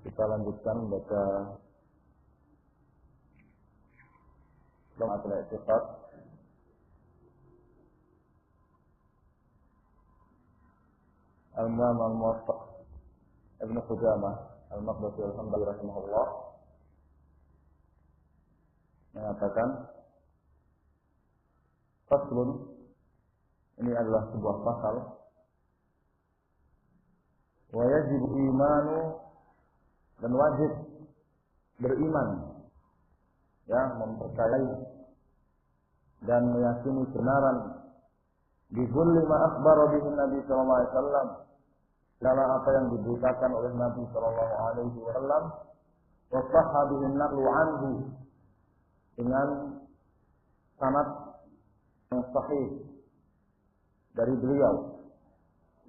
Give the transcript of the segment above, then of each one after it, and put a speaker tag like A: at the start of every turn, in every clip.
A: Kita lanjutkan baca Lum'atul I'tiqad Al-Imam Al-Muwaffaq Ibnu Qudamah Al-Maqdisi Al-Hambali rahimahullah mengatakan faslun, ini adalah sebuah pasal, wa yajibu imanu, dan wajib beriman, ya, mempercayai dan meyakini kebenaran bi kulli ma akhbara bihi Nabi sallallahu alaihi wasallam, dalam apa yang diberitakan oleh Nabi sallallahu alaihi wasallam, wa sahha bihi an-naqlu anhu, dengan sanad yang sahih dari beliau.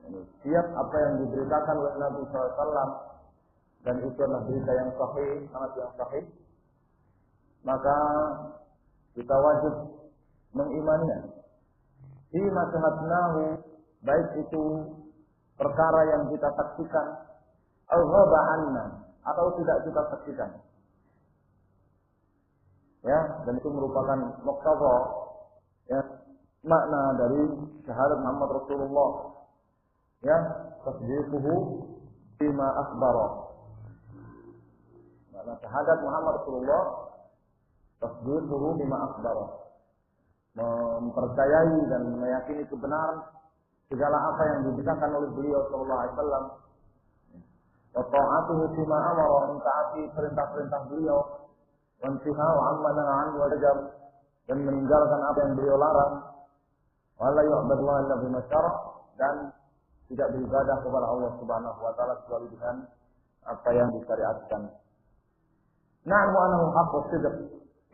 A: Setiap apa yang diberitakan oleh Nabi sallallahu alaihi wasallam dan itu adalah berita yang sahih, sanad yang sahih, maka kita wajib mengimaninya. Fima syahadnahu, baik itu perkara yang kita saksikan, al-ghaba anna, atau tidak kita saksikan. Ya, dan itu merupakan muqtadha, ya, makna dari syahadat Muhammad Rasulullah, ya, tasdiquhu bima akhbara. Makna syahadat Muhammad Rasulullah, tasdiquhu bima akhbara, mempercayai dan meyakini kebenaran segala apa yang diberitakan oleh beliau sallallahu alaihi wasallam. Wa ta'atuhu bima amara, mentaati perintah-perintah beliau, wa intihau amma nahaa anhu wa zajar, dan meninggalkan apa yang beliau larang. Wa la yu'badu illa bima syara', dan tidak beribadah kepada Allah Subhanahu wa taala kecuali dengan apa yang disyariatkan. Na'lamu annahu haqqus sidq,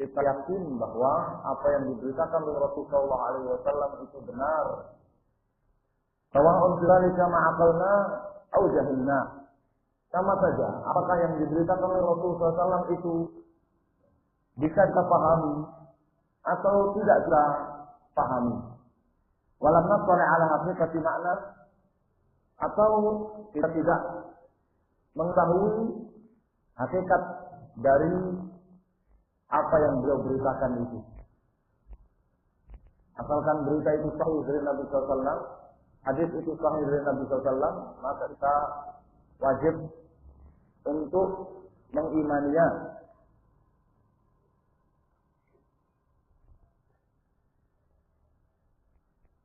A: kita yakin bahwa apa yang diberitakan oleh Rasulullah sallallahu alaihi wasallam itu benar. Sawa'un dzalika ma'aqalna aw jahilna, sama saja apakah yang diberitakan oleh Rasulullah SAW itu bisa kita pahami atau tidak kita pahami. Walam naqra ala haqiqati makna, atau kita tidak mengetahui hakikat dari apa yang beliau beritakan itu. Asalkan berita itu sahih dari Nabi SAW, hadis itu sahih dari Nabi SAW, maka kita wajib untuk mengimaninya.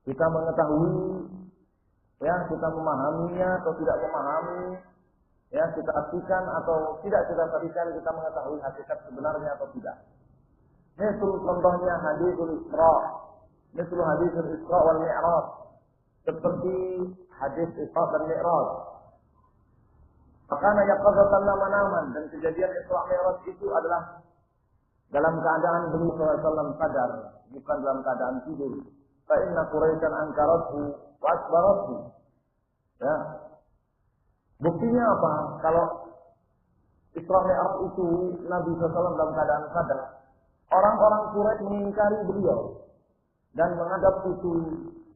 A: Kita mengetahui, ya, kita memahaminya atau tidak memahami, ya, kita saksikan atau tidak kita saksikan, kita mengetahui hakikat sebenarnya atau tidak. Misal contohnya hadisul Isra, misal hadisul Isra wal Mi'raj, seperti hadis Isra dan Mi'raj. Makanya yaqadzatan nama-naman, dan kejadian Isra Mi'raj itu adalah dalam keadaan beliau sallallahu sadar, bukan dalam keadaan tidur. Fa inna Quraisyan ankarathu wa asbarathu. Ya. Buktinya apa? Kalau Isra Mi'raj itu Nabi SAW dalam keadaan sadar, orang-orang Quraisy mengingkari beliau dan menganggap itu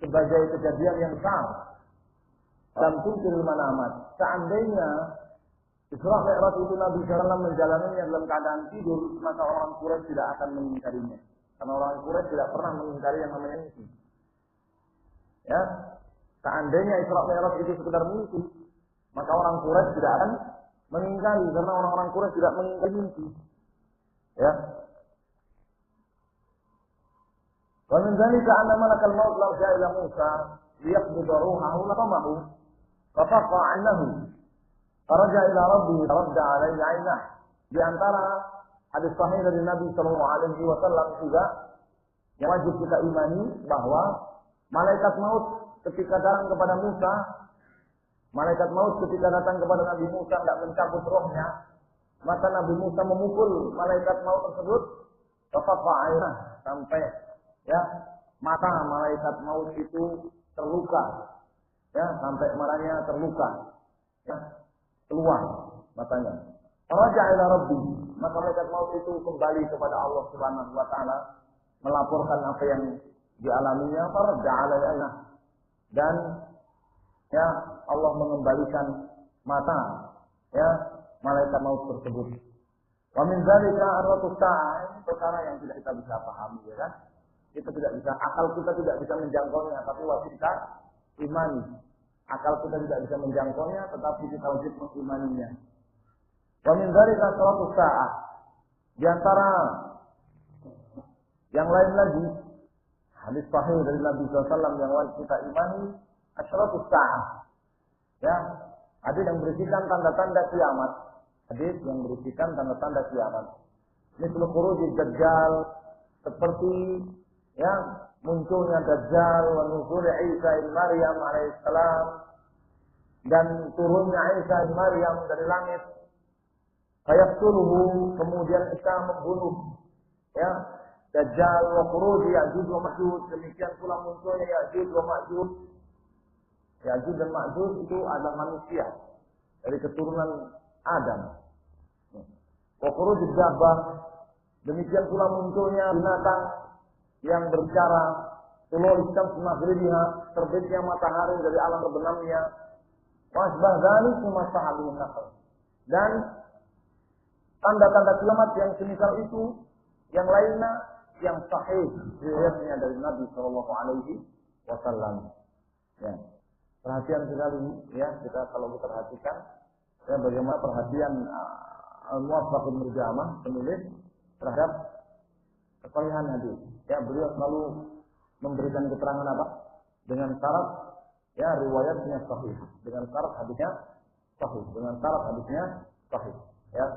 A: sebagai kejadian yang besar. Dalam tutur mana amat. Seandainya Isra Mi'raj itu Nabi SAW menjalaninya dalam keadaan tidur, maka orang Quraisy tidak akan mengingkarinya. Karena orang Quraisy tidak pernah mengingkari yang namanya mimpi. Ya, seandainya Isra Mi'raj itu sekedar mimpi, maka orang Quraisy tidak akan mengingkari, karena orang-orang Quraisy tidak mengingkari mimpi. Ya. Wa min dzalika anna malakal maut law ja'a ila Musa liyaqbida ruhahu laqamahu fa faqa 'anhu faraja ila rabbih radda 'alaihi 'ainah. Di antara hadis sahih dari Nabi sallallahu alaihi wasallam juga yang wajib kita imani bahwa malaikat maut ketika datang kepada Musa, malaikat maut ketika datang kepada Nabi Musa tidak mencabut rohnya, maka Nabi Musa memukul malaikat maut tersebut sampai, ya, mata malaikat maut itu terluka, ya, sampai matanya terluka, ya, keluar matanya. Raja ila Rabbi, maka malaikat maut itu kembali kepada Allah Subhanahu wa taala, melaporkan apa yang dialaminya, farja alaihi, dan, ya, Allah mengembalikan mata, ya, malaikat maut tersebut. Wa min dzalika arwatu sa'ah, ini perkara yang tidak kita bisa pahami, ya kan? Kita tidak bisa, akal kita tidak bisa menjangkaunya, tapi wajib kita imani. Akal kita tidak bisa menjangkaunya, tetapi kita wajib mengimaninya. Wa min dzalika arwatu sa'ah. Di antara yang lain lagi, hadis sahih dari Nabi SAW yang wajib kita imani, asyratus sa'ah. Ya, hadis yang berisikan tanda-tanda kiamat. Hadis yang berisikan tanda-tanda kiamat. Misal khurujid Dajjal, seperti ya munculnya Dajjal, wa nuzul Isa ibn Maryam alaihissalam, dan turunnya Isa ibn Maryam dari langit. Fayaqtuluhu, kemudian Isa membunuh ya Dajjal, wa khuruj Ya'juj wa Ma'juj, demikian pula munculnya Ya'juj wa Ma'juj. Ya'juj dan Ma'juj itu adalah manusia dari keturunan Adam. Wa khuruj Dabbah, demikian pula munculnya binatang yang berbicara, tulu'ul syams min maghribiha, terbitnya matahari dari alam terbenamnya. Wa asbah dzalik mimma sahabihin naql. Dan tanda-tanda kiamat yang semisal itu, yang lainnya yang sahih riwayatnya dari Nabi Shallallahu Alaihi Wasallam. Ya, perhatian sekali ya kita kalau kita perhatikan ya bagaimana perhatian Al-Muwaffaq bin Mujamah penulis terhadap kesahihan hadis. Ya, beliau selalu memberikan keterangan apa? Dengan syarat ya riwayatnya sahih, dengan syarat hadisnya sahih, dengan syarat hadisnya sahih. Ya.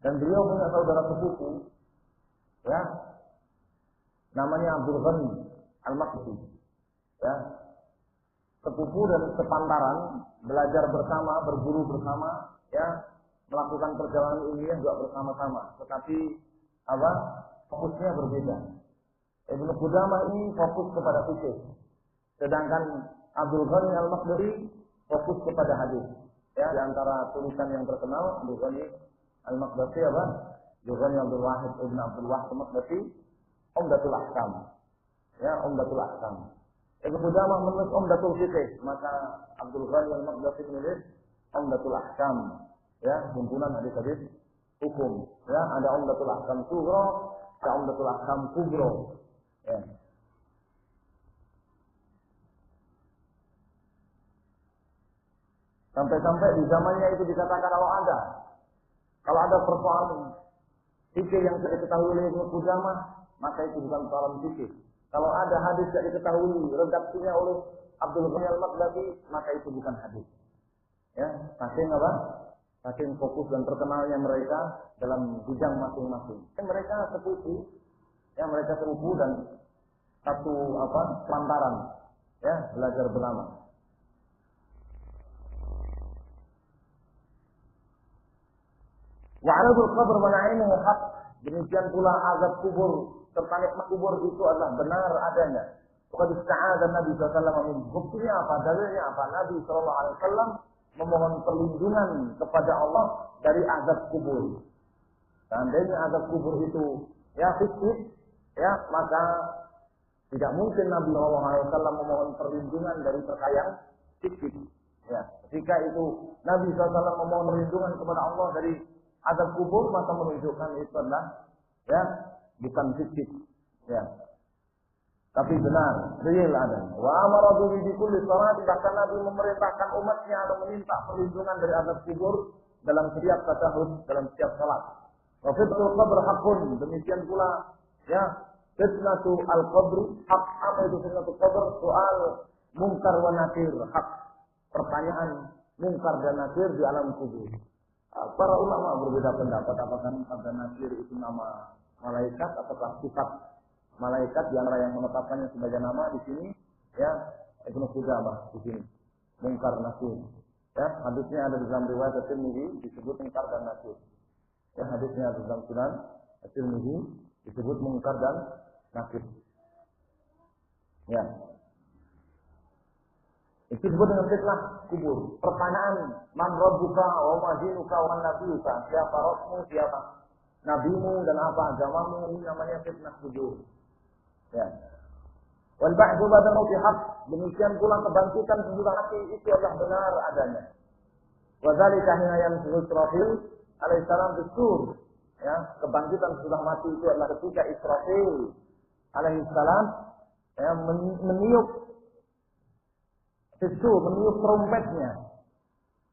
A: Dan beliau punya saudara sepupu, ya, namanya Abdul Ghani Al-Maqdisi, ya, sepupu dan sepantaran, belajar bersama, berburu bersama, ya, melakukan perjalanan ilmiah juga bersama-sama, tetapi apa? Fokusnya berbeda. Ibnu Qudamah ini fokus kepada fikih, sedangkan Abdul Ghani Al-Maqdisi fokus kepada hadis. Ya, di antara tulisan yang terkenal Abdul Ghani Al-Maqdisi apa? Juga Abdul Wahid Ibn Abdul Wahid Al-Maqdisi, Umdatul Ahkam. Ya, Umdatul Ahkam. Ibnu Qudamah menulis Umdatul Fiqh, maka Abdul Ghani Al-Maqdisi menulis Umdatul Ahkam. Ya, himpunan hadis-hadis hukum. Ya, ada Umdatul Ahkam Sughra, ada Umdatul Ahkam Kubra. Ya. Sampai-sampai di zamannya itu dikatakan kalau ada persoalan fikih yang tidak diketahui oleh Ibnu Qudamah, maka itu bukan persoalan fikih. Kalau ada hadis yang diketahui redaksinya oleh Abdul Ghani Al-Maqdisi, maka itu bukan hadis. Ya, saking apa? Saking fokus dan terkenalnya mereka dalam bidang masing-masing. Mereka sepupu, ya mereka sepupu dan satu apa? Pelantaran, ya belajar bersama. Wa'adul qabr wa na'imuhu haq. Demikian pula azab kubur serta nikmat kubur itu adalah benar adanya. Qad ista'adha Nabi sallallahu alaihi wasallam. Buktinya apa? Dalilnya apa? Nabi sallallahu alaihi wasallam memohon perlindungan kepada Allah dari azab kubur. Seandainya azab kubur itu ya fikih, ya maka tidak mungkin Nabi sallallahu alaihi wasallam memohon perlindungan dari perkara yang fikih. Ya, ketika itu Nabi sallallahu alaihi wasallam memohon perlindungan kepada Allah dari azab kubur, maka menunjukkan itu adalah ya bukan fikih, ya, tapi benar, real adanya. Wa amara bi kulli salati, bahkan Nabi memerintahkan umatnya atau meminta perlindungan dari azab kubur dalam setiap tasyahud, dalam setiap salat. Wa fitnatul qabr haqqun, demikian pula ya fitnatul al-qabr haq. Apa itu fitnatul qabr? Soal munkar wa nakir haq, pertanyaan munkar dan nakir di alam kubur. Para ulama berbeda pendapat apakah munkar dan nakir itu nama malaikat atau sifat malaikat, di antara yang menetapkannya sebagai nama di sini ya Ibnu Qudamah di sini munkar nakir. Ya, hadisnya ada di dalam riwayat At-Tirmidzi disebut munkar dan nakir. Ya, hadisnya ada di dalam Sunan At-Tirmidzi disebut munkar dan nakir. Ya. Itu disebut dengan fitnah kubur. Pertanyaan, man rabbuka wa ma dinuka wa nabiyuka, siapa Rabbmu, siapa nabimu dan apa agamamu, ini namanya fitnah kubur. Ya. Wal ba'du ba'da mauti haq, demikian pula kebangkitan sesudah mati itu adalah benar adanya. Wa dzalika hina yanfukhu Israfil alaihissalam bis-sur. Ya, kebangkitan sesudah mati itu adalah ketika Israfil alaihissalam ya, meniup meniup trompetnya.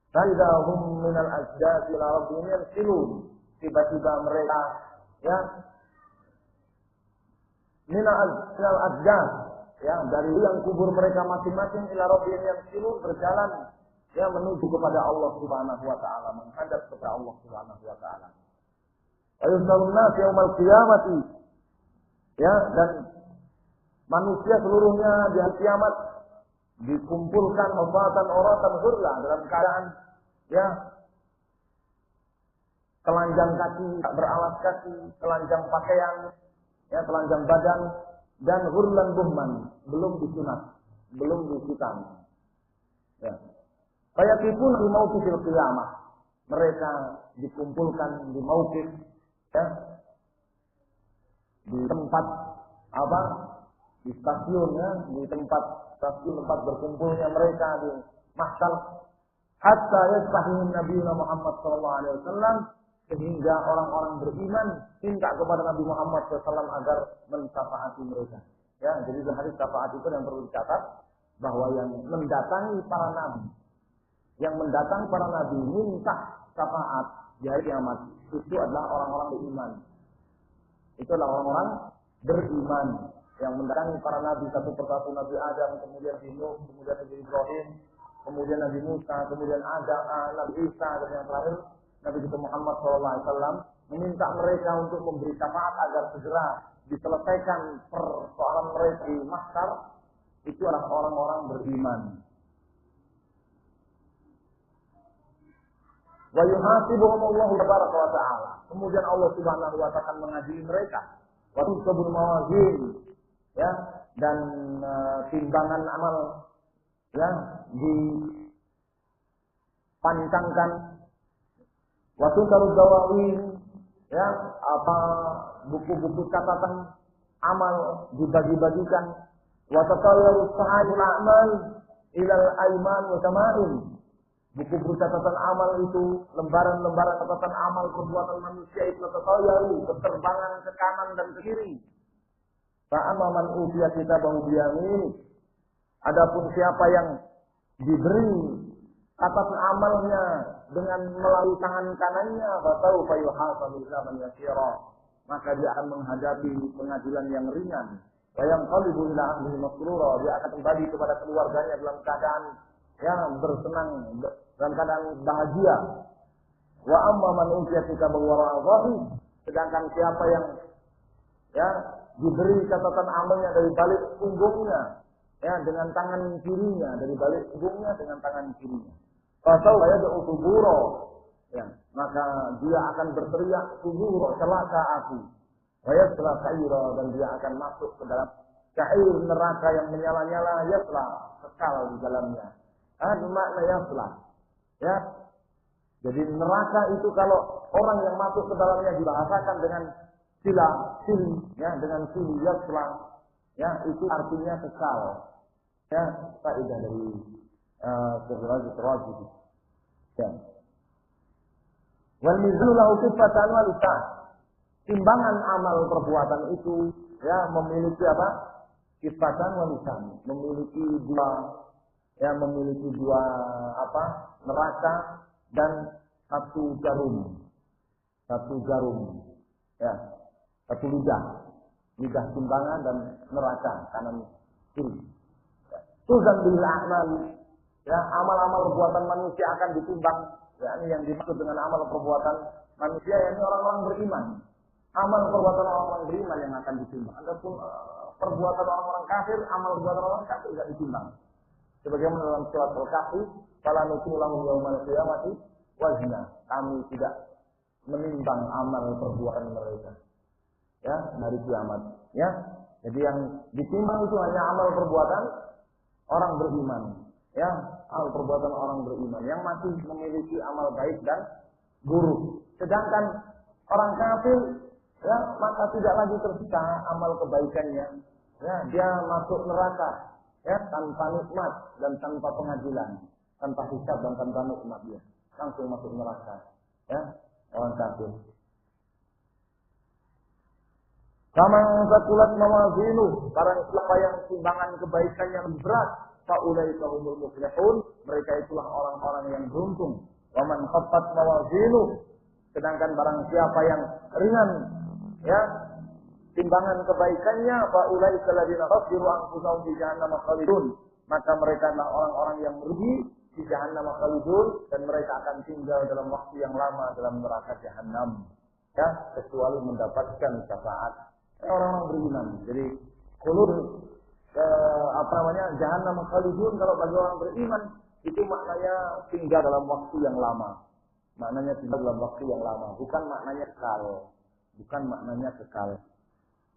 A: Faidahum minal ajdad ila rabbihim yansilun. Tiba-tiba mereka ya minal ajdad ya dari yang kubur mereka masing-masing ila rabbihim yansilun, berjalan ya menuju kepada Allah Subhanahu wa taala, menghadap kepada Allah Subhanahu wa taala. Ayusalun nas yaumal qiyamati ya, dan manusia seluruhnya di hari kiamat dikumpulkan hufatan uratan ghurla dalam keadaan ya telanjang kaki, tak beralas kaki, telanjang pakaian, ya telanjang badan, dan ghurlan buhman, belum disunat, belum disitam. Ya. Fayaqifun di mauqifil qiyamah. Mereka dikumpulkan di mauqif ya, di tempat apa? Di stasiun ya, di stasiun tempat berkumpulnya mereka di mahsyar, hatta yastahi Nabi Muhammad sallallahu alaihi wasallam, sehingga orang-orang beriman minta kepada Nabi Muhammad SAW agar mensyafaati mereka. Ya, jadi di hadis syafaat itu yang perlu dicatat bahwa yang mendatangi para nabi minta syafaat di hari kiamat itu adalah orang-orang beriman. Itu adalah orang-orang beriman yang mendatangi para nabi satu persatu, Nabi Adam, kemudian Nabi Nuh, kemudian Nabi Ibrahim, kemudian Nabi Musa, kemudian Adam, Nabi Isa, dan yang terakhir Nabi kita Muhammad SAW, meminta mereka untuk memberi syafaat agar segera diselesaikan persoalan mereka di mahsyar. Itu adalah orang-orang beriman. Wa yuhasibuhum Allah tabaraka wa ta'ala. Kemudian Allah Subhanahu wa ta'ala akan mengadili mereka. Wa tusabul mawazin ya, dan timbangan amal ya dipancangkan. Waktu taruh dawawin ya, apa buku-buku catatan amal dibagi-bagikan. Wa tatayaru sahihul a'mal ilal aiman wa tama'in. Buku-buku catatan amal itu, lembaran-lembaran catatan amal perbuatan manusia itu tatayaru, berterbangan ke kanan dan ke kiri. Fa amma man utiya kitabahu biyamin. Adapun siapa yang diberi catatan amalnya dengan melalui tangan kanannya, fatau fayuhasabu hisaban yasira, maka dia akan menghadapi pengadilan yang ringan. Wa yanqalibu ila ahlihi masrura, dia akan kembali kepada keluarganya dalam keadaan yang bersenang, dalam keadaan bahagia. Wa amma man utiya kitabahu wara'a dhahri, sedangkan siapa yang ya diberi catatan amalnya dari balik punggungnya, ya dengan tangan kirinya, dari balik punggungnya dengan tangan kirinya. Fasau yad'u suburo, ya, maka dia akan berteriak suburo, celaka aku. Wa yasla sa'ira, dan dia akan masuk ke dalam sa'ir, neraka yang menyala-nyala, yasla, kekal di dalamnya. Ada makna yasla. Ya. Jadi neraka itu kalau orang yang masuk ke dalamnya dibahasakan dengan sil, ya, dengan sil yasla, ya, itu artinya kekal. Ya, faedah dari terwajib. Ya. Wal mizanu lahu kifatan wa lisan. Timbangan amal perbuatan itu ya memiliki apa? Kifatan wa lisan. Memiliki dua apa? Neraka dan satu jarum. Ya. Satu lidah timbangan dan neraka kanan kiri. Tuzan bil a'mal. Ya, amal-amal perbuatan manusia akan ditimbang. Ya, ini yang dimaksud dengan amal perbuatan manusia, yakni orang-orang beriman. Amal perbuatan orang-orang beriman yang akan ditimbang. Adapun perbuatan orang-orang kafir, amal perbuatan orang kafir tidak ditimbang. Sebagaimana dalam surat Al-Kahfi, "Fala nuqimu lahum yaumal qiyamati wazna." Kami tidak menimbang amal perbuatan mereka. Ya, hari kiamat. Ya, jadi yang ditimbang itu hanya amal perbuatan orang beriman. Ya, amal perbuatan orang beriman yang masih memiliki amal baik dan buruk. Sedangkan orang kafir, ya, maka tidak lagi tersisa amal kebaikannya. Ya, dia masuk neraka. ya, tanpa nikmat dan tanpa pengadilan, tanpa hisab dan tanpa nikmat dia langsung masuk neraka, ya, orang kafir. Sama sakulat mawazinu, barang siapa yang timbangan kebaikannya lebih berat, faulaika humul muflihun, mereka itulah orang-orang yang beruntung. Wa man khaffat mawazinu, sedangkan barang siapa yang ringan, ya, timbangan kebaikannya, faulaika alladziina khasiru anfusahum fi jahannam khalidun, maka mereka adalah orang-orang yang merugi di jahannam khalidun, dan mereka akan tinggal dalam waktu yang lama dalam neraka jahannam, ya, kecuali mendapatkan syafaat orang-orang beriman. Jadi khulud jahannam khalidun kalau bagi orang beriman itu maknanya tinggal dalam waktu yang lama. Maknanya tinggal dalam waktu yang lama, bukan maknanya kekal. Bukan maknanya kekal.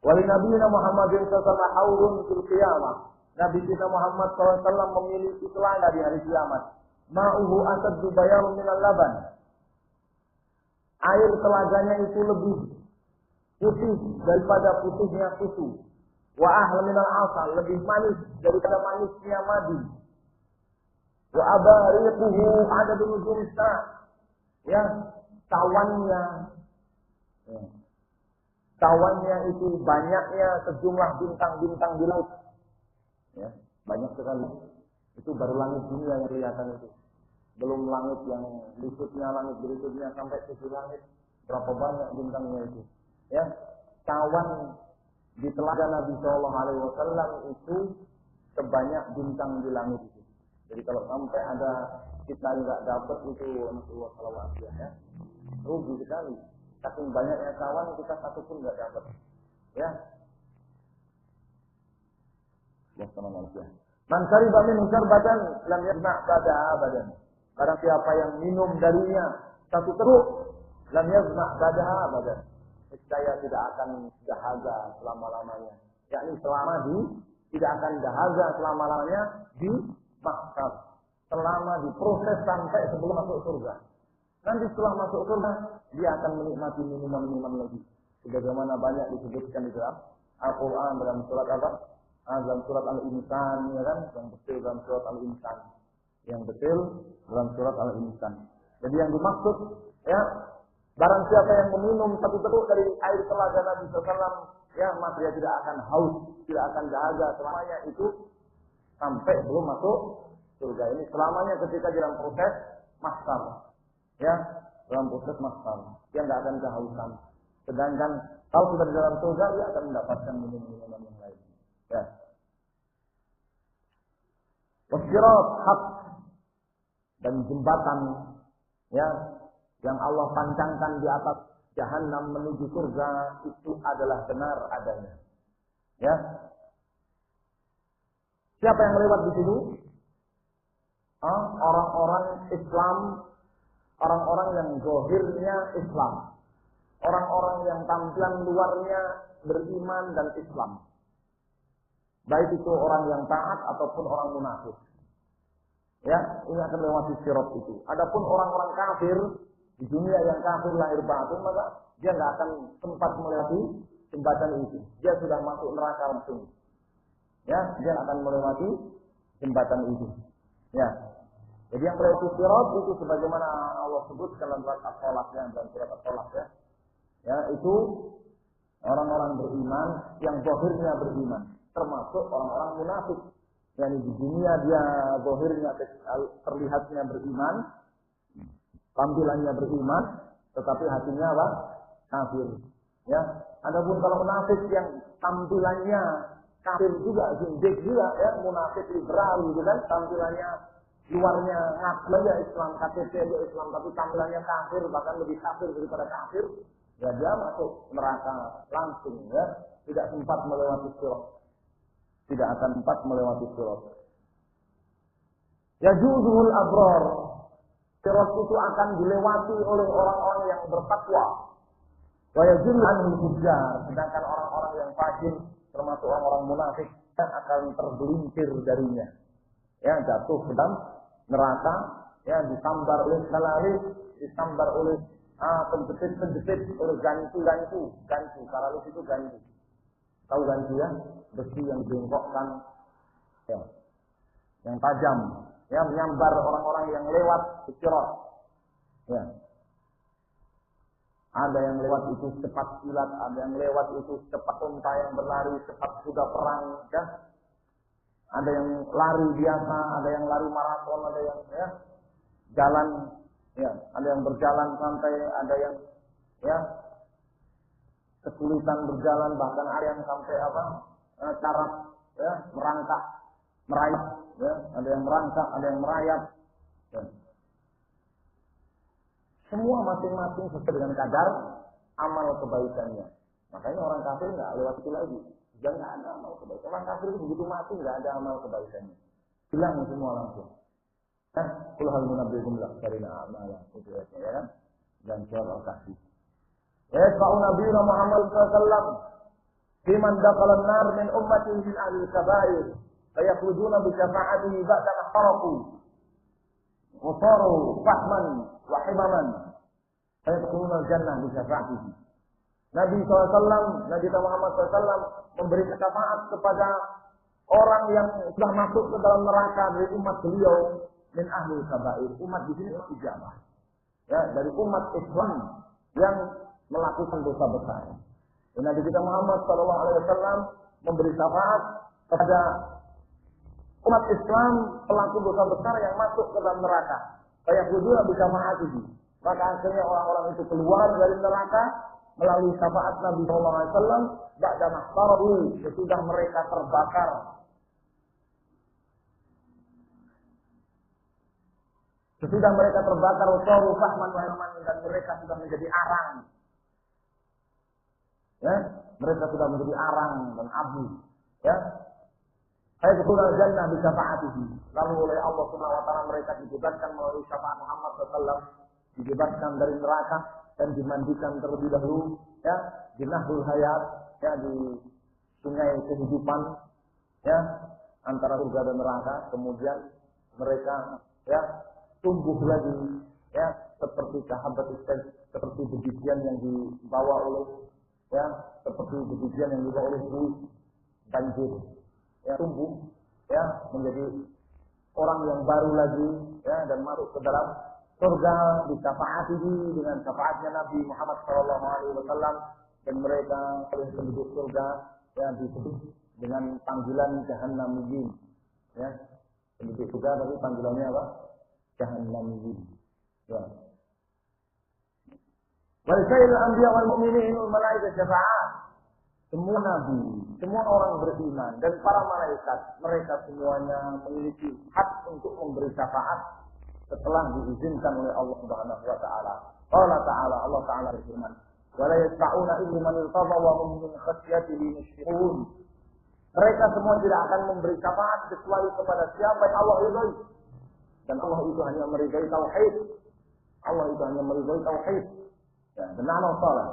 A: Wali Nabi Muhammadin sallallahu alaihi wasallam haurun fil qiyamah. Nabi kita Muhammad sallallahu alaihi wasallam memiliki telaga di hari kiamat. Ma'uhu asaddu bayarun minal laban. Air telaganya itu lebih putih daripada putihnya susu. Wa ahla minal asal, lebih manis daripada manisnya madu. Wa abariquhu adadun nujum sa'. Ya, tawannya. Ya. Tawannya itu banyaknya sejumlah bintang-bintang di laut. Ya, banyak sekali. Itu baru langit dunia yang kelihatan itu. Belum langit yang berikutnya, langit berikutnya sampai ke langit. Berapa banyak bintangnya itu. Ya, tawan di telaga Nabi Shallallahu Alaihi Wasallam itu sebanyak bintang di langit itu. Jadi kalau sampai ada kita nggak dapat itu, Rasulullah Sallallahu Alaihi Wasallam, ya, rugi sekali. Saking banyaknya kawan kita satu pun nggak dapat. Ya. Man syariba minhu syarbatan lam yajma' ba'daha abadan. Barang siapa yang minum darinya satu teguk, lam yajma' ba'daha abadan. Niscaya tidak akan dahaga selama-lamanya. Yakni tidak akan dahaga selama-lamanya di mahsyar. Selama diproses sampai sebelum masuk surga. Nanti setelah masuk surga, dia akan menikmati minuman-minuman lagi. Sebagaimana banyak disebutkan di dalam Al-Quran dalam surat apa? Dalam surat Al-Insan, ya kan? Yang betul dalam surat Al-Insan. Yang betul dalam surat Al-Insan. Jadi yang dimaksud, ya, barang siapa yang meminum satu teguk dari air telaga Nabi SAW, ya, maka dia tidak akan haus, tidak akan dahaga selamanya itu sampai belum masuk surga. Ini selamanya ketika dalam proses mahsyar, ya, dalam proses mahsyar, dia tidak akan kehausan. Sedangkan kalau sudah di dalam surga, dia akan mendapatkan minuman yang lain. Ya. Wasyirat hak dan jembatan, ya, yang Allah pancangkan di atas jahanam menuju surga itu adalah benar adanya. Ya. Siapa yang lewat di sini? Orang-orang Islam, orang-orang yang zahirnya Islam, orang-orang yang tampilan luarnya beriman dan Islam. Baik itu orang yang taat ataupun orang munafik. Ya, ini akan lewati sirat itu. Adapun orang-orang kafir di dunia yang kafir lahir batin, maka dia nggak akan sempat melewati jembatan itu. Dia sudah masuk neraka langsung. Ya, dia akan melewati jembatan itu. Ya. Jadi yang melewati sirat itu sebagaimana Allah sebutkan dalam surat At-Tolak, dan surat At-Tolak, ya. Ya, itu orang-orang beriman yang zahirnya beriman, termasuk orang-orang munafik. Yani di dunia dia zahirnya terlihatnya beriman, tampilannya beriman, tetapi hatinya apa? Kafir. Ya. Adapun kalau munafik yang tampilannya kafir juga, zindik juga, ya, munafik liberal gitu kan, tampilannya luarnya ngaku aja Islam, KTP aja Islam, tapi tampilannya kafir, bahkan lebih kafir daripada kafir, ya dia masuk neraka langsung, ya, tidak sempat melewati sirat, tidak akan sempat melewati sirat. Ya juzul abrar, sirat itu akan dilewati oleh orang-orang yang bertakwa. Wa yajul anil fujjar, sedangkan orang-orang yang fajir termasuk orang-orang munafik akan tergelincir darinya. Ya, jatuh ke dalam neraka, ya, disambar oleh kalaris, disambar oleh penjepit, oleh gancu. Kalaris itu gancu. Tahu gancu, ya? Besi yang bengkokkan. Ya. yang tajam, ya, menyambar orang-orang yang lewat sirat. Ya. Ada yang lewat itu cepat kilat, ada yang lewat itu cepat unta yang berlari, cepat kuda perang, ya. Ada yang lari biasa, ada yang lari maraton, ada yang ya jalan, ya, ada yang berjalan santai, ada yang ya kesulitan berjalan, bahkan ada yang sampai cara ya merangkak, merayap, ya, ada yang merangkak, ada yang merayap. Ya. Semua masing-masing sesuai dengan kadar amal kebaikannya. Makanya orang kafir nggak lewat itu lagi. Dia nggak ada amal kebaikan. Orang kafir itu begitu mati nggak ada amal kebaikannya. Hilang semua langsung. Qul hal nunabbiukum bil akhsarina a'mala, itu ya kan? Dan surat Al-Kahfi. Yasfa'u Nabi Muhammad sallallahu alaihi wasallam fi man dakhala an-nar min ummatihi min ahli al-kaba'ir fayakhluduna bi syafa'atihi ba'da ma faraqu wa saru fahman wa himaman fayadkhuluna al-jannah bi syafa'atihi. Nabi SAW, Nabi Muhammad SAW memberi syafaat kepada orang yang sudah masuk ke dalam neraka dari umat beliau min ahli al-kaba'ir. Umat di sini ijabah. Ya, dari umat Islam yang melakukan dosa besar. Dan Nabi kita Muhammad SAW memberi syafaat kepada umat Islam pelaku dosa besar yang masuk ke dalam neraka. Kayak hujurah bisa ma'atihi. Maka akhirnya orang-orang itu keluar dari neraka melalui syafaat Nabi SAW. Ba'da mahsarahu, sesudah mereka terbakar. Sesudah mereka terbakar, wasaru fahman wa himaman, dan mereka sudah menjadi arang. Ya, mereka sudah menjadi arang dan abu. Ya, saya betul jannah bi syafaatihi. Lalu oleh Allah Subhanahu wa taala mereka dibebaskan melalui syafaat Muhammad sallallahu, dibebaskan dari neraka dan dimandikan terlebih dahulu, ya, di Nahrul Hayat, ya, di sungai kehidupan, ya, antara surga dan neraka. Kemudian mereka, ya, tumbuh lagi, ya, seperti sahabat Ustaz, seperti bebijian yang dibawa oleh, ya, seperti bebijian yang dibawa oleh buih banjir, ya, tumbuh, ya, menjadi orang yang baru lagi, ya, dan masuk ke dalam surga disyafaatihi dengan syafaatnya Nabi Muhammad SAW, dan mereka oleh penduduk surga, ya, disebut dengan panggilan Jahannamiyyin, ya, penduduk surga tapi panggilannya apa? Jahannamiyyin, ya. Walisail anbiya wal mu'minin wal malaikah syafa'at. Semua nabi, semua orang beriman dan para malaikat, mereka semuanya memiliki hak untuk memberi syafaat setelah diizinkan oleh Allah Subhanahu wa taala. Allah Ta'ala berfirman, "Wa la yasma'una illa man irtada wa hum min khasyatihi mushfiqun." Mereka semua tidak akan memberi syafaat kecuali kepada siapa yang Allah ridhai. Dan Allah itu hanya meridhai tauhid. Allah itu hanya meridhai tauhid. Ya, benar salah.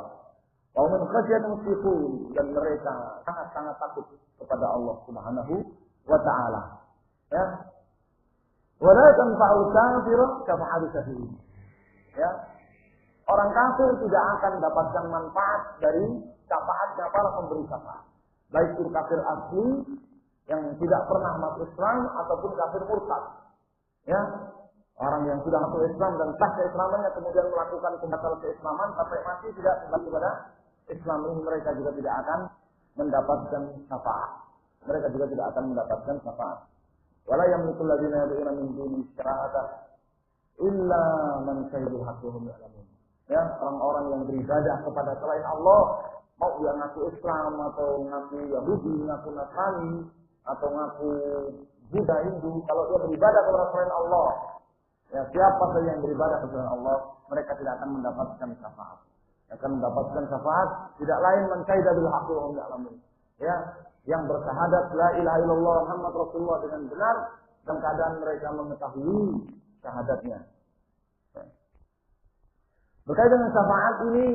A: Wa min khasyatihi mushfiqun, dan mereka sangat-sangat takut kepada Allah Subhanahu wa taala. Ya. Wala tanfa'u kafir syafa'atu syafi'in. Ya. Orang kafir tidak akan mendapatkan manfaat dari syafaatnya para pemberi syafaat. Baik itu kafir asli yang tidak pernah masuk Islam ataupun kafir murtad. Ya. Orang yang sudah masuk Islam dan sah keislamannya kemudian melakukan pembatalan keislaman sampai mati tidak kembali kepada Islam, ini mereka juga tidak akan mendapatkan syafaat. Mereka juga tidak akan mendapatkan syafaat. Wala yamliku alladziina yad'uuna min dunihi syafa'ata illa man syahida haqquhum ya'lamun. Ya, orang-orang yang beribadah kepada selain Allah, mau dia ngaku Islam atau ngaku Yahudi, ngaku Nasrani atau ngaku Buddha, Hindu, kalau dia beribadah kepada selain Allah, ya, siapa saja yang beribadah kepada Allah, mereka tidak akan mendapatkan syafaat. Akan mendapatkan syafaat tidak lain man syahida bil haqqi wa hum ya'lamun. Ya, yang bersyahadat la ilaha illallah Muhammad Rasulullah dengan benar dan keadaan mereka mengetahui syahadatnya. Ya. Berkaitan dengan syafaat ini,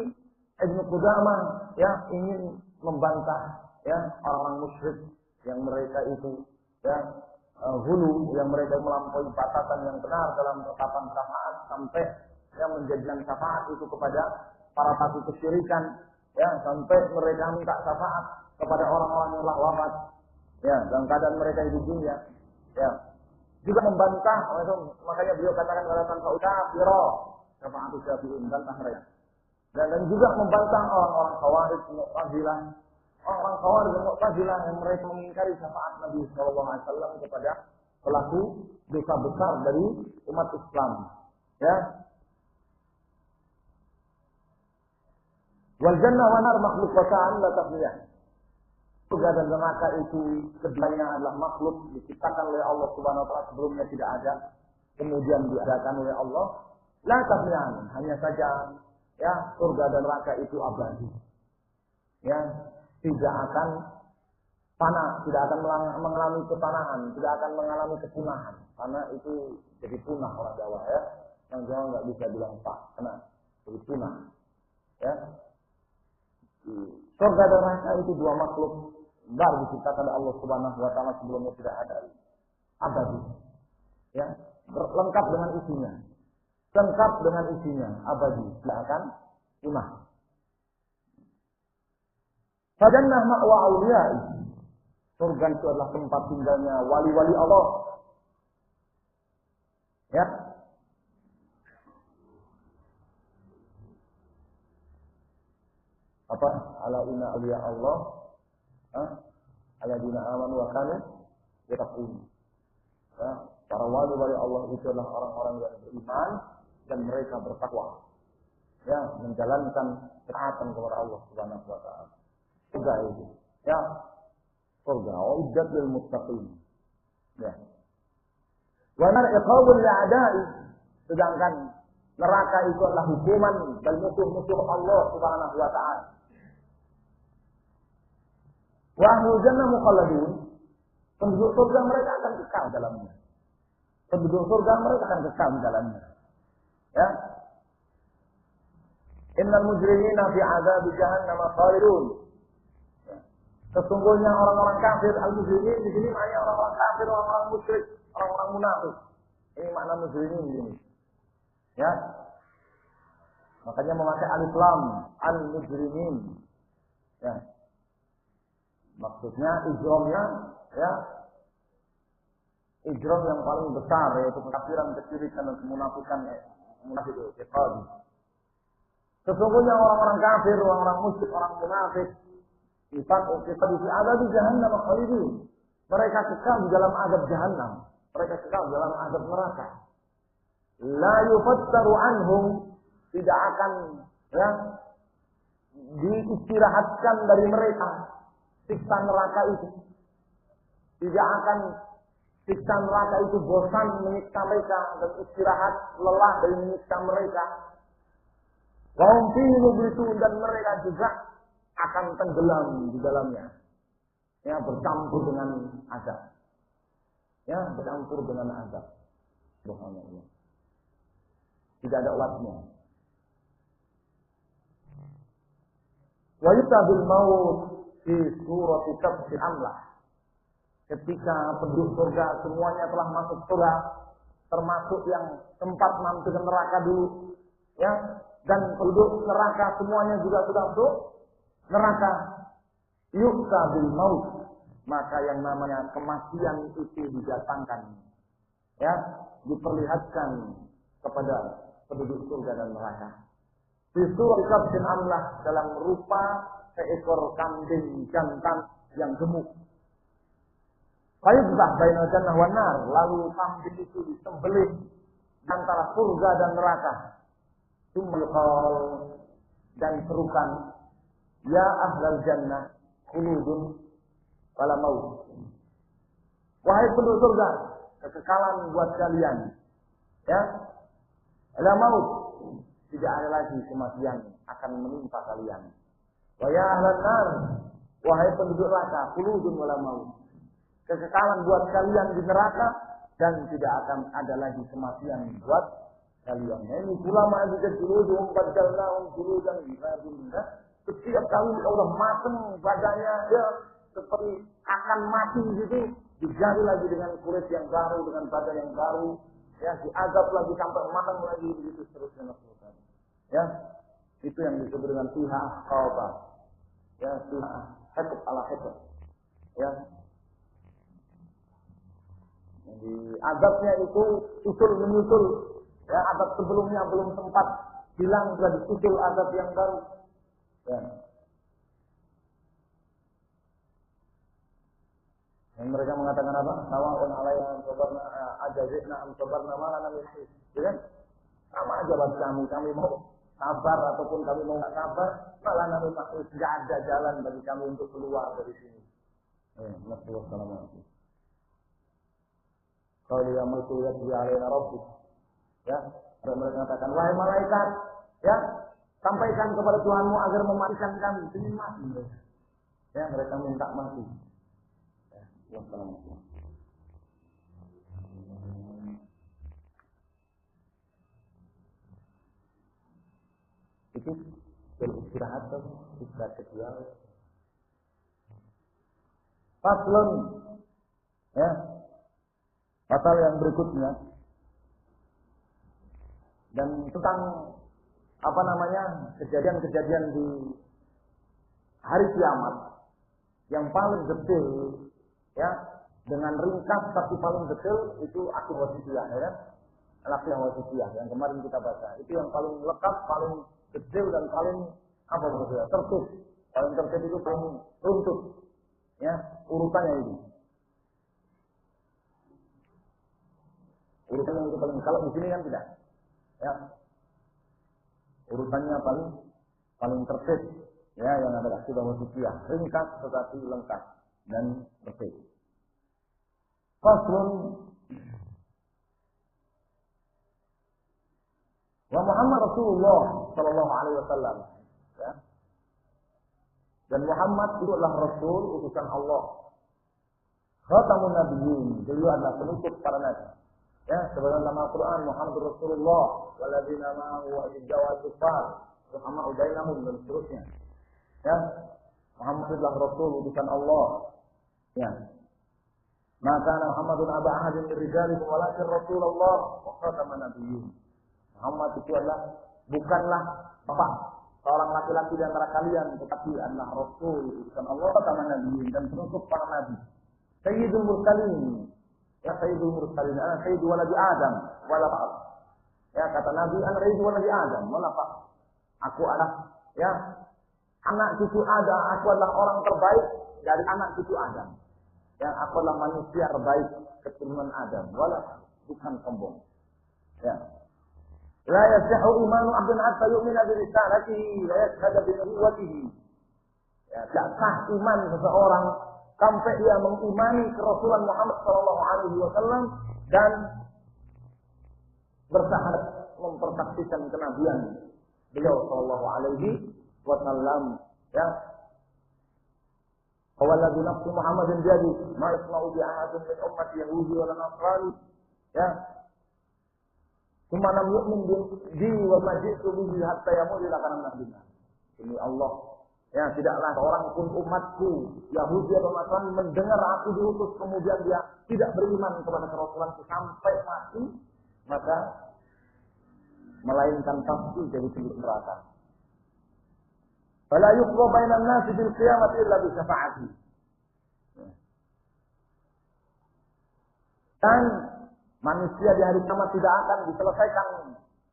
A: Ibnu Qudamah, ya, ingin membantah, ya, orang-orang musyrik yang mereka itu, ya, hulu, yang mereka melampaui batasan yang benar dalam penetapan syafaat sampai yang menjadikan syafaat itu kepada para pelaku kesyirikan, ya, sampai mereka minta syafaat kepada orang-orang yang telah wafat, ya, dalam keadaan mereka hidup dunia, ya. juga membantah, makanya beliau katakan kalian kafiro, syafaatu syafi'in dan mereka. Dan juga membantah orang-orang Khawarij, Mu'tazilah, orang Khawarij dan Mu'tazilah yang mereka mengingkari syafaat Nabi sallallahu alaihi wasallam kepada pelaku dosa besar dari umat Islam. Ya. Wal jannah wa nar makhluqatan la tafniyah. Surga dan neraka itu keduanya adalah makhluk diciptakan oleh Allah Subhanahu wa taala, sebelumnya tidak ada, kemudian diadakan oleh Allah. La tafniyah, hanya saja ya surga dan neraka itu abadi. Ya, tidak akan fana, tidak akan mengalami kepanahan, tidak akan mengalami kepunahan. Karena itu jadi punah orang Jawa ya. Orang Jawa nggak bisa bilang pak, karena jadi punah. Ya. Surga dan neraka itu dua makhluk baru diciptakan oleh Allah Subhanahu wa taala, sebelumnya tidak ada. Abadi. Ya, lengkap dengan isinya. Lengkap dengan isinya, abadi, tidak akan punah. Fajannah ma'wa awliya'i. Surga itu adalah tempat tinggalnya wali-wali Allah. Ya. Apa? Ala inna awliya Allah. Alladzina amanu wa kanu yattaqun. Ya, para wali-wali Allah itu adalah orang-orang yang beriman dan mereka bertakwa. Ya, menjalankan ketaatan kepada Allah Subhanahu wa taala. Surga itu. Ya. Surga uiddat lil muttaqin. Ya. Wa nar iqabul li'ada'i, sedangkan neraka itu adalah hukuman bagi musuh-musuh Allah Subhanahu wa taala. Wa ahlul jannah mukhalladun, penduduk surga mereka akan kekal dalamnya. Penduduk surga mereka akan kekal di dalamnya. Ya. Innal mujrimina fi 'adzabi jahannam khalidun. Sesungguhnya orang-orang kafir, al-mujrimin di sini maknanya orang-orang kafir, orang-orang musyrik, orang-orang munafik. Ini makna mujrimin di sini. Ya. Makanya memakai alif lam, al-mujrimin. Ya. Maksudnya ijromnya ya. Ijrom yang paling besar yaitu kekafiran, kesyirikan dan kemunafikan, munafik itu. Sesungguhnya orang-orang kafir, orang-orang musyrik, orang munafik kita ada di jahannam khalidun. Mereka kekal di dalam azab jahannam. Mereka kekal di dalam azab neraka. La yufattaru anhum, tidak akan ya diistirahatkan dari mereka siksa neraka itu. Tidak akan siksa neraka itu bosan menyiksa mereka dan istirahat lelah dari menyiksa mereka. Wa hum fihi mublisun, dan mereka juga akan tenggelam di dalamnya. Ya, bercampur dengan azab. Ya, bercampur dengan azab. Subhanallah. Tidak ada obatnya. Wa yutabil maut fi surati kabsi amlah. Ketika penduduk surga semuanya telah masuk surga, termasuk yang sempat mampu ke neraka dulu, ya, dan penduduk neraka semuanya juga sudah masuk neraka. Yu'ta bil maut, maka yang namanya kematian itu didatangkan, ya, diperlihatkan kepada penduduk surga dan neraka. Di surah kabsin amlah, dalam rupa seekor kambing jantan yang gemuk. Fayudbah bainal jannah wan nar, lalu kambing itu disembelih antara surga dan neraka. Sumul dan serukan, ya ahlal jannah khuludun wala maut. Wahai penduduk surga, kekekalan buat kalian. Ya. Wala maut, tidak ada lagi kematian akan menimpa kalian. Wa ya ahlan nar, wahai penduduk neraka, khuludun wala maut. Kekekalan buat kalian di neraka dan tidak akan ada lagi kematian buat kalian. Ini ulama juga dulu badalnahum juludan ghairillah. Setiap kali Allah mateng badannya ya seperti akan mati gitu, diganti lagi dengan kulit yang baru, dengan badan yang baru, ya diazab lagi sampai matang lagi, begitu seterusnya. Ya, itu yang disebut dengan fiha ahqaba. Ya, fiha haqq ala haqq. Ya. Jadi azabnya itu usul menyusul. Ya, azab sebelumnya belum sempat hilang, sudah disusul azab yang baru. Ya. Dan mereka mengatakan apa? Sawa'un alaina sabarna ajazna am sabarna ma lana min his. Ya kan? Sama aja buat kami mau sabar ataupun kami mau enggak sabar, malah lana min his. Enggak ada jalan bagi kami untuk keluar dari sini. Wassalamualaikum. Qul ya malaiku yatbi alaina rabbuk. Ya, mereka mengatakan, wahai malaikat, ya, sampaikan kepada Tuhanmu agar mematikan kami. Ini mati. Ya, mereka minta mati. Wassalamualaikum. Itu beristirahat atau istirahat kedua. Faslun, ya, pasal yang berikutnya dan tentang apa namanya kejadian-kejadian di hari kiamat yang paling detail. Ya, dengan ringkas tapi paling detail itu akhir wasitiyah, ya kan? Akhir wasitiyah yang kemarin kita baca. Itu yang paling lengkap, paling detail dan paling apa maksudnya? Tertib. Paling tertib itu paling runtut. Ya, urutannya ini. Urutannya itu paling, kalau di sini kan tidak. Ya. Urutannya paling tertib. Ya, yang ada akhir wasitiyah. Ringkas tetapi lengkap dan bersih. Faslun wa Muhammad Rasulullah sallallahu alaihi wasallam. Ya. Dan Muhammad itu adalah Rasul utusan Allah. Khatamun Nabiyyin, beliau adalah penutup para nabi. Ya, sebagaimana nama Al-Qur'an Muhammad Rasulullah walladzina ma'ahu asyiddaw 'alal kuffar, rahama'u bainahum dan seterusnya. Ya. Muhammad adalah Rasul utusan Allah. Ya. Maka Muhammadun aba ahadin min rijalikum walakin Rasulullah wa khataman nabiyyin. Muhammad itu adalah bukanlah bapak seorang laki-laki di antara kalian, tetapi adalah Rasul utusan Allah khataman nabiyyin dan penutup para nabi. Sayyidul mursalin. Ya Sayyidul mursalin, ana sayyidu waladi Adam wala fa'al. Ya kata Nabi, ana sayyidu waladi Adam wala fa'al. Aku adalah ya anak cucu Adam, aku adalah orang terbaik dari anak cucu Adam. Yang aku adalah manusia terbaik keturunan Adam, wala bukan sombong. Ya. La yasihu imanu 'abdin hatta yu'mina bi risalatihi wa yashhadu bi nubuwwatihi. Ya, tidak sah iman seseorang sampai dia mengimani kerasulan Muhammad sallallahu alaihi wasallam dan bersyahadat mempersaksikan kenabian beliau sallallahu alaihi wasallam. Ya. Walladzi nafsu Muhammadin biyadi ma yasma'u bi ahadin min ummati yahudi wala nasrani. Ya. Cuma lam yu'min bi wa ma ji'tu bihi hatta yamut ila kana nabiyina. Ini Allah. Ya, tidaklah seorang pun umatku Yahudi atau Nasrani mendengar aku diutus kemudian dia tidak beriman kepada kerasulanku sampai mati, maka melainkan pasti jadi penduduk neraka. Fala yuqda bainan nasi bil qiyamati illa bi syafa'ati. Dan manusia di hari kiamat tidak akan diselesaikan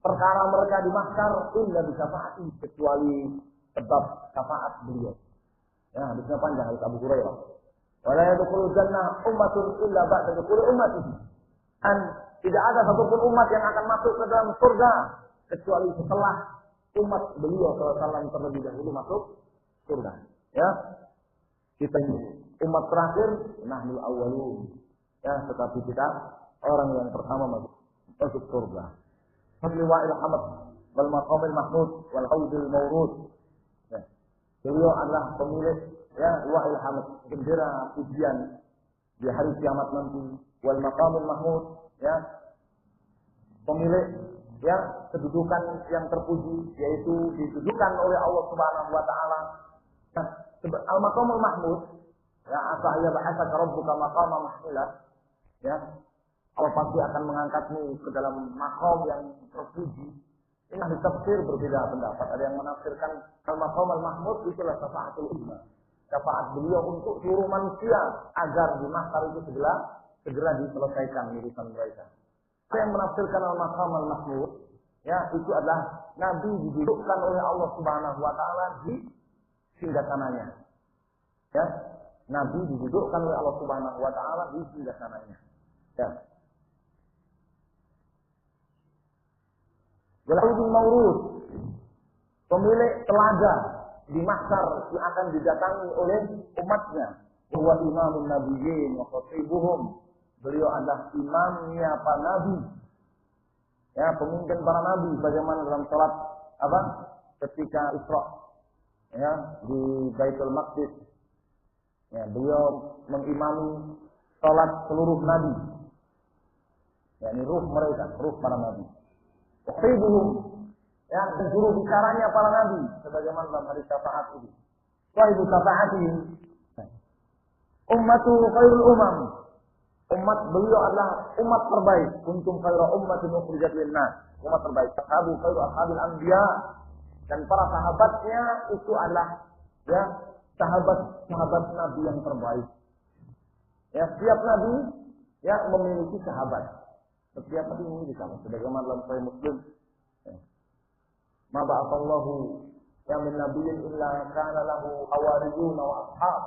A: perkara mereka di mahsyar illa bi syafa'ati, kecuali sebab syafaat beliau. Ya, hadisnya panjang hadis Abu Hurairah. Wala yadkhulul jannah ummatun illa ba'da dukhuli ummatihi. Dan tidak ada satupun umat yang akan masuk ke dalam surga kecuali setelah umat beliau SAW terlebih dahulu masuk surga. Ya, kita ini umat terakhir, nahnul awwalun. Ya, tetapi kita orang yang pertama masuk surga. Fadliwa'il hamd wal maqamil mahmud wal haudil mawrud. Ya. Beliau adalah pemilik ya wa'il hamd, bendera pujian di hari kiamat nanti, wal maqamil mahmud, ya. Pemilik ya kedudukan yang terpuji, yaitu didudukan oleh Allah Subhanahu wa taala. Nah, al-maqamul mahmud, ya asa ya ba'ataka rabbuka maqaman mahmula. Ya. Allah pasti akan mengangkatmu ke dalam maqam yang terpuji. Ini ahli tafsir berbeda pendapat. Ada yang menafsirkan al-maqam al-mahmud itulah syafa'atul ummah. Syafaat beliau untuk seluruh manusia agar di mahsyar itu segera segera diselesaikan urusan mereka. Yang menafsirkan al-maqam al-mahmud, ya, itu adalah Nabi didudukkan oleh Allah Subhanahu wa taala di singgasananya. Ya, Nabi didudukkan oleh Allah Subhanahu wa taala di singgasananya. Ya. Walaupun Maurud, pemilik telaga di mahsyar yang akan didatangi oleh umatnya, bahwa imamun nabiyyin wa khatibuhum, beliau adalah imamnya para nabi, ya, pemimpin para nabi, bagaimana dalam salat apa ketika Isra, ya, di Baitul Maqdis, ya, beliau mengimami salat seluruh nabi, ya, ini ruh mereka, ruh para nabi. Khatibuhum, ya, dan juru bicaranya para nabi, sebagaimana dalam hadis syafaat ini. Sahibu syafaatihim, ummatu khairul umam. Umat beliau adalah umat terbaik. Kuntum khairu ummatin ukhrijat lin-nas. Umat terbaik. Sahabu khairu ashabil anbiya. Dan para sahabatnya itu adalah, ya, sahabat nabi yang terbaik. Ya, setiap nabi, ya, memiliki sahabat. Setiap nabi memiliki sahabat. Sebagaimana dalam Sahih Muslim, ya. Ma ba'athallahu ya min nabiyyin illa kana lahu hawariyun wa ashab.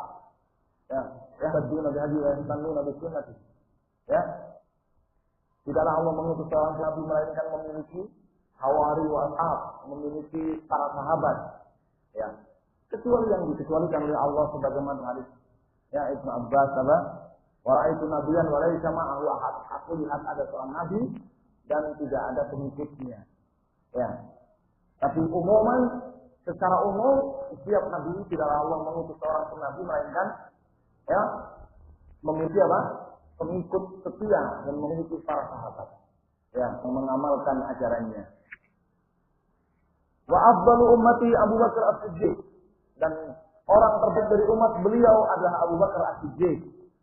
A: Ya, yahduna bihadi wa yastannuna bi sunnati. Ya. Tidaklah Allah mengutus seorang nabi melainkan memiliki hawari wa ashab, memiliki para sahabat. Ya. Kecuali yang dikecualikan oleh Allah sebagaimana hadis, ya, Ibnu Abbas, apa? Wa ra'aitu nabiyyan wa laysa ma'ahu ahad. Aku lihat ada seorang nabi dan tidak ada pengikutnya. Ya. Tapi umuman, secara umum, setiap nabi tidaklah Allah mengutus seorang nabi melainkan, ya, memiliki apa? Pengikut setia dan memiliki para sahabat, ya, yang mengamalkan ajarannya. Wa afdalu ummati Abu Bakar As-Siddiq, dan orang terbaik dari umat beliau adalah Abu Bakar As-Siddiq,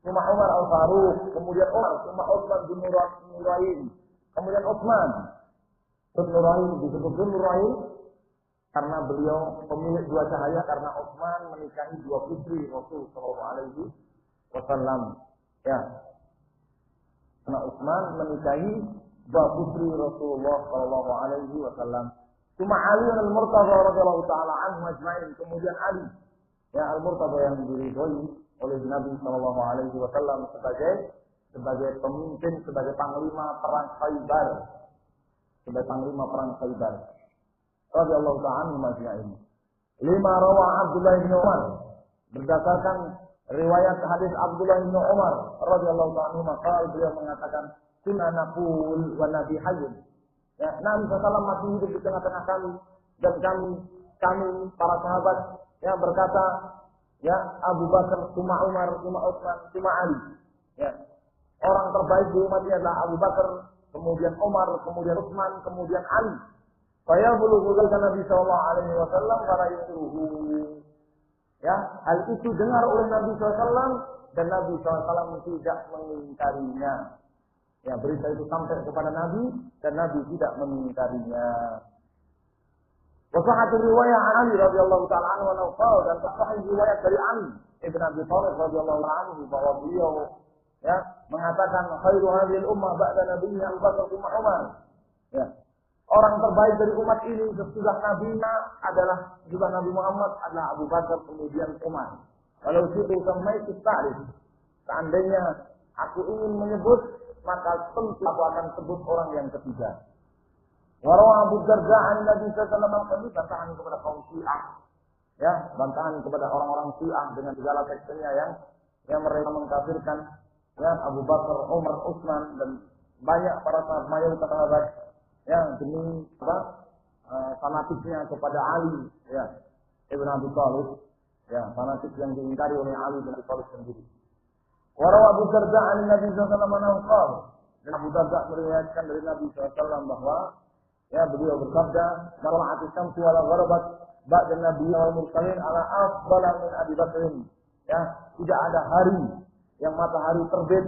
A: Umar Al-Faruq, kemudian Umar, Utsman bin Nurayn, kemudian Utsman bin Nurayn. Disebut bin Nurayn karena beliau pemilik dua cahaya, karena Utsman menikahi dua putri Rasul sallallahu alaihi wasallam. Ya. Karena Utsman menikahi dua putri Rasulullah sallallahu alaihi wasallam. Cuma Ali al-Murtada radhiyallahu taala anhu ajma'in, kemudian Ali, ya, al-Murtada yang diridhoi oleh Nabi sallallahu alaihi wasallam sebagai pemimpin, sebagai panglima perang Khaibar. Sebagai panglima perang Khaibar. Radhiyallahu ta'ala anhu majma'in. Lima rawa Abdullah bin Umar, berdasarkan riwayat hadis Abdullah bin Umar radhiyallahu ta'ala anhu, maka beliau mengatakan, "Kunna naqul wa nabi hayyun." Ya, Nabi sallallahu masih hidup di tengah-tengah kami, dan kami para sahabat, ya, berkata, ya, Abu Bakar, Umar, Utsman, Ali. Ya. Orang terbaik di umat ini adalah Abu Bakar, kemudian Umar, kemudian Utsman, kemudian Ali. Saya belum Nabi sallallahu alaihi wasallam para yuruhu. Ya, hal itu dengar oleh Nabi SAW dan Nabi SAW tidak mengingkarinya. Ya, berita itu sampai kepada Nabi dan Nabi tidak mengingkarinya. Wasahatu riwayat Ali radhiyallahu ta'ala anhu wa nawfal, dan sahih riwayat dari Ali Ibn Abi Thalib radhiyallahu anhu bahwa beliau, ya, mengatakan khairu hadhil ummah ba'da nabiyyi Abu Bakar wa Umar. Ya. Orang terbaik dari umat ini sesudah nabinya adalah juga Nabi Muhammad adalah Abu Bakar kemudian Umar. Kalau itu sampai ta'rif, seandainya aku ingin menyebut, maka tentu aku akan sebut orang yang ketiga. Warawa Abu Darda an Nabi sallallahu alaihi wasallam, bantahan kepada kaum Syiah, ya, bantahan kepada orang-orang Syiah dengan segala teksnya yang mereka mengkafirkan, ya, Abu Bakar, Umar, Utsman dan banyak para sahabat, mayoritas sahabat, ya, demi apa? Fanatiknya kepada Ali, ya, Ibn Abi Thalib, ya, fanatik yang diingkari oleh Ali bin Abi Thalib sendiri. Warawa Abu Darda an Nabi sallallahu alaihi wasallam, dan Abu Darda meriwayatkan dari Nabi SAW bahwa, ya, beliau bersabda, "Mar'ati syamsu wala gharabat ba'da nabiyyi wal mursalin ala afdala min Abi Bakrin." Ya, tidak ada hari yang matahari terbit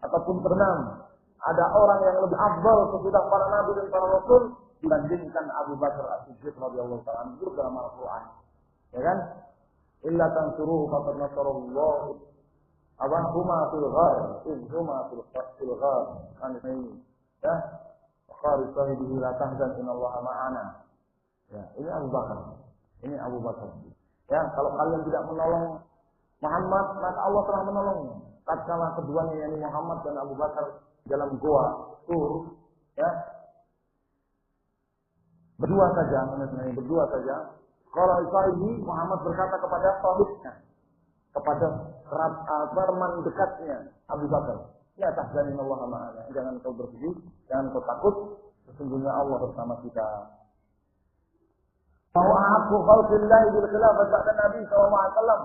A: ataupun terbenam, ada orang yang lebih afdal sesudah para nabi dan para rasul dibandingkan Abu Bakar As-Siddiq radhiyallahu ta'ala anhu dalam Al-Qur'an. Ya kan? Illa tansuruhu faqad nasarallahu. Apa huma fil ghar, huma fil ghar. Ini ya. Qari sahibihi la tahzan innallaha ma'ana. Ya, ini Abu Bakar. Ini Abu Bakar. Ya, kalau kalian tidak menolong Muhammad, maka Allah telah menolongnya. Tatkala keduanya yakni Muhammad dan Abu Bakar dalam goa Tur, ya. Berdua saja. Kalau sahibi Muhammad berkata kepada sahibnya, kepada teman dekatnya Abu Bakar, la tahzanin Allah ma'ana. Jangan kau bersedih, jangan kau takut, sesungguhnya Allah bersama kita. Bahwa aku khalqillahi bil khilafah ba'da Nabi sallallahu alaihi wasallam.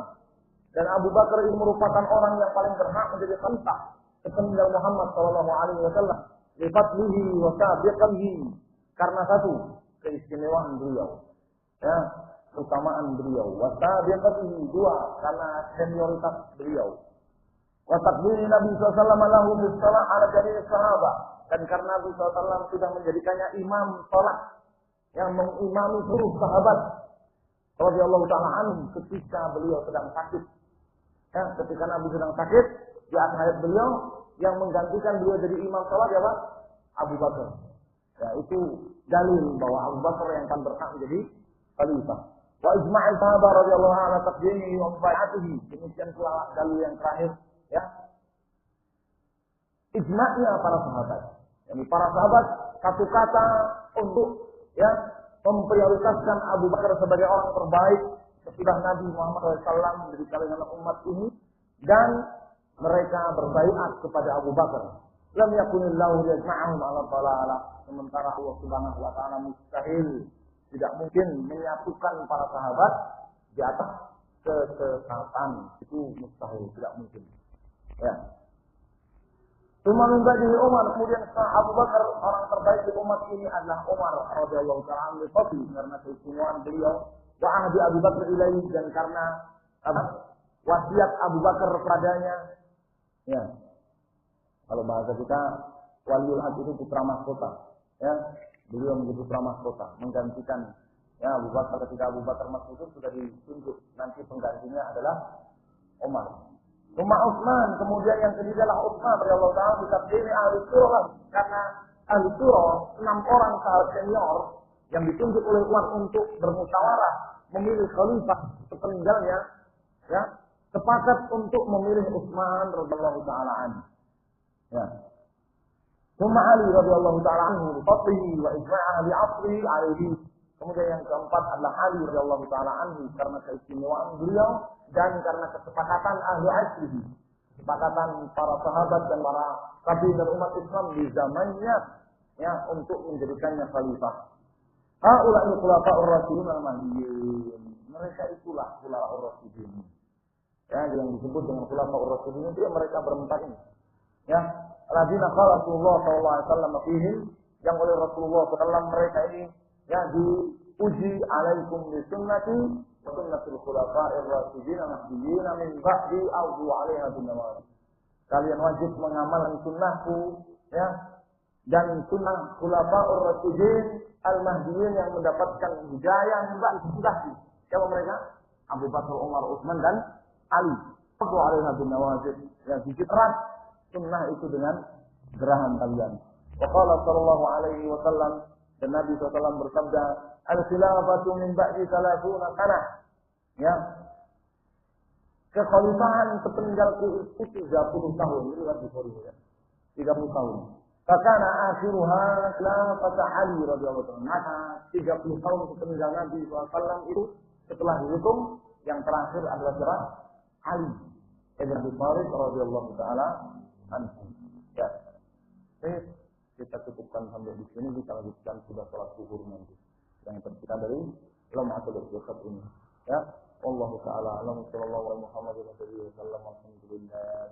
A: Dan Abu Bakar ini merupakan orang yang paling berhak menjadi khalifah sepeninggal Muhammad sallallahu alaihi wasallam. Li fadlihi wa sabiqihi. Karena satu, keistimewaan beliau. Ya, keutamaan beliau. Wa sabiqihi, dua, karena senioritas beliau. Wa takbiri Nabi SAW lahu bis-salah ala jami'i sahabat. Dan karena Nabi SAW sudah menjadikannya imam salat yang mengimami seluruh sahabat radhiyallahu ta'ala anhum ketika beliau sedang sakit. Ya, ketika Nabi sedang sakit, di akhir hayat beliau yang menggantikan beliau jadi imam salat siapa? Abu Bakar. Ya, itu dalil bahwa Abu Bakar yang akan berhak menjadi khalifah. Wa ijma'il sahabat radhiyallahu anhu ala taqdimihi wa bai'atihi. Demikian pula dalil yang terakhir, ya. Ijma'nya para sahabat. Yani para sahabat satu kata untuk ya memprioritaskan Abu Bakar sebagai orang terbaik sesudah Nabi Muhammad SAW dari kalangan umat ini, dan mereka berbaiat kepada Abu Bakar. Lam yakunillahu yajma'ahum ala dhalalah. Sementara Allah Subhanahu wa taala mustahil, tidak mungkin menyatukan para sahabat di atas kesesatan. Itu mustahil, tidak mungkin. Ya. Cuma minta jadi Umar, kemudian Abu Bakar orang terbaik di umat ini adalah Umar radhiyallahu ta'ala anhu karena keistimewaan beliau, wa ahdi Abu Bakar ilaihi, dan karena wasiat Abu Bakar padanya. Ya. Kalau bahasa kita, waliul haq itu putra mahkota. Ya, beliau menjadi putra mahkota, menggantikan ya Abu Bakar. Ketika Abu Bakar masuk itu sudah ditunjuk, nanti penggantinya adalah Umar. Umar Utsman, kemudian yang ketiga adalah Utsman radhiyallahu ta'ala bitakdiri ahli surah, karena ahli surah 6 orang sahabat senior yang ditunjuk oleh Umar untuk bermusyawarah memilih khalifah sepeninggalnya, ya, sepakat untuk memilih Utsman radhiyallahu ta'ala anhu. Ya. Thumma Ali radhiyallahu ta'ala anhu bi fadlihi wa ijma'ah bi 'asrihi 'alaihi. Kemudian yang keempat adalah Ali radhiyallahu ta'ala anhu karena keistimewaan beliau dan karena kesepakatan ahli asrihi, kesepakatan para sahabat dan para tabi dan umat Islam di zamannya, ya, untuk menjadikannya khalifah. Haula'il khulafa'ur rasyidun al-mahdiyyin. Mereka itulah khulafa'ur rasyidun. Ya, yang disebut dengan khulafa'ur rasyidun itu mereka berempat ini. Ya, alladzina qala Rasulullah sallallahu alaihi wasallam fihim, yang oleh Rasulullah sallallahu mereka ini ya diuji, alaikum bi sunnati wa sunnatul khulafa'ir rasyidin al-mahdiyyin min ba'di a'udzu 'alaiha bin nawajib. Kalian wajib mengamalkan sunnahku, ya, dan sunnah khulafa'ur rasyidin al-mahdiyyin yang mendapatkan hidayah min ba'di sudahku. Siapa mereka? Abu Bakar, Umar, Utsman dan Ali. A'udzu 'alaiha bin nawajib. Ya, sedikit erat sunnah itu dengan gerahan kalian. Wa qala sallallahu alaihi wasallam, dan Nabi SAW bersabda, al-khilafatu min ba'di 30 sanah. Ya. Kekhalifahan sepeninggalku itu 30 tahun. Ini kan Bukhari ya. 30 tahun. Fakana akhiruha khilafata Ali radhiyallahu anhu. Maka 30 tahun sepeninggal Nabi SAW itu setelah dihukum, yang terakhir adalah jelas Ali ibn Abi Thalib radhiyallahu taala anhu. Ya. Kita cukupkan sampai di sini, kita lanjutkan sudah salat zuhur nanti. Yang tersisa dari Lam'atul Ikhlas ini. Ya, Allah taala alam sallallahu alaihi wa sallam. Alhamdulillah.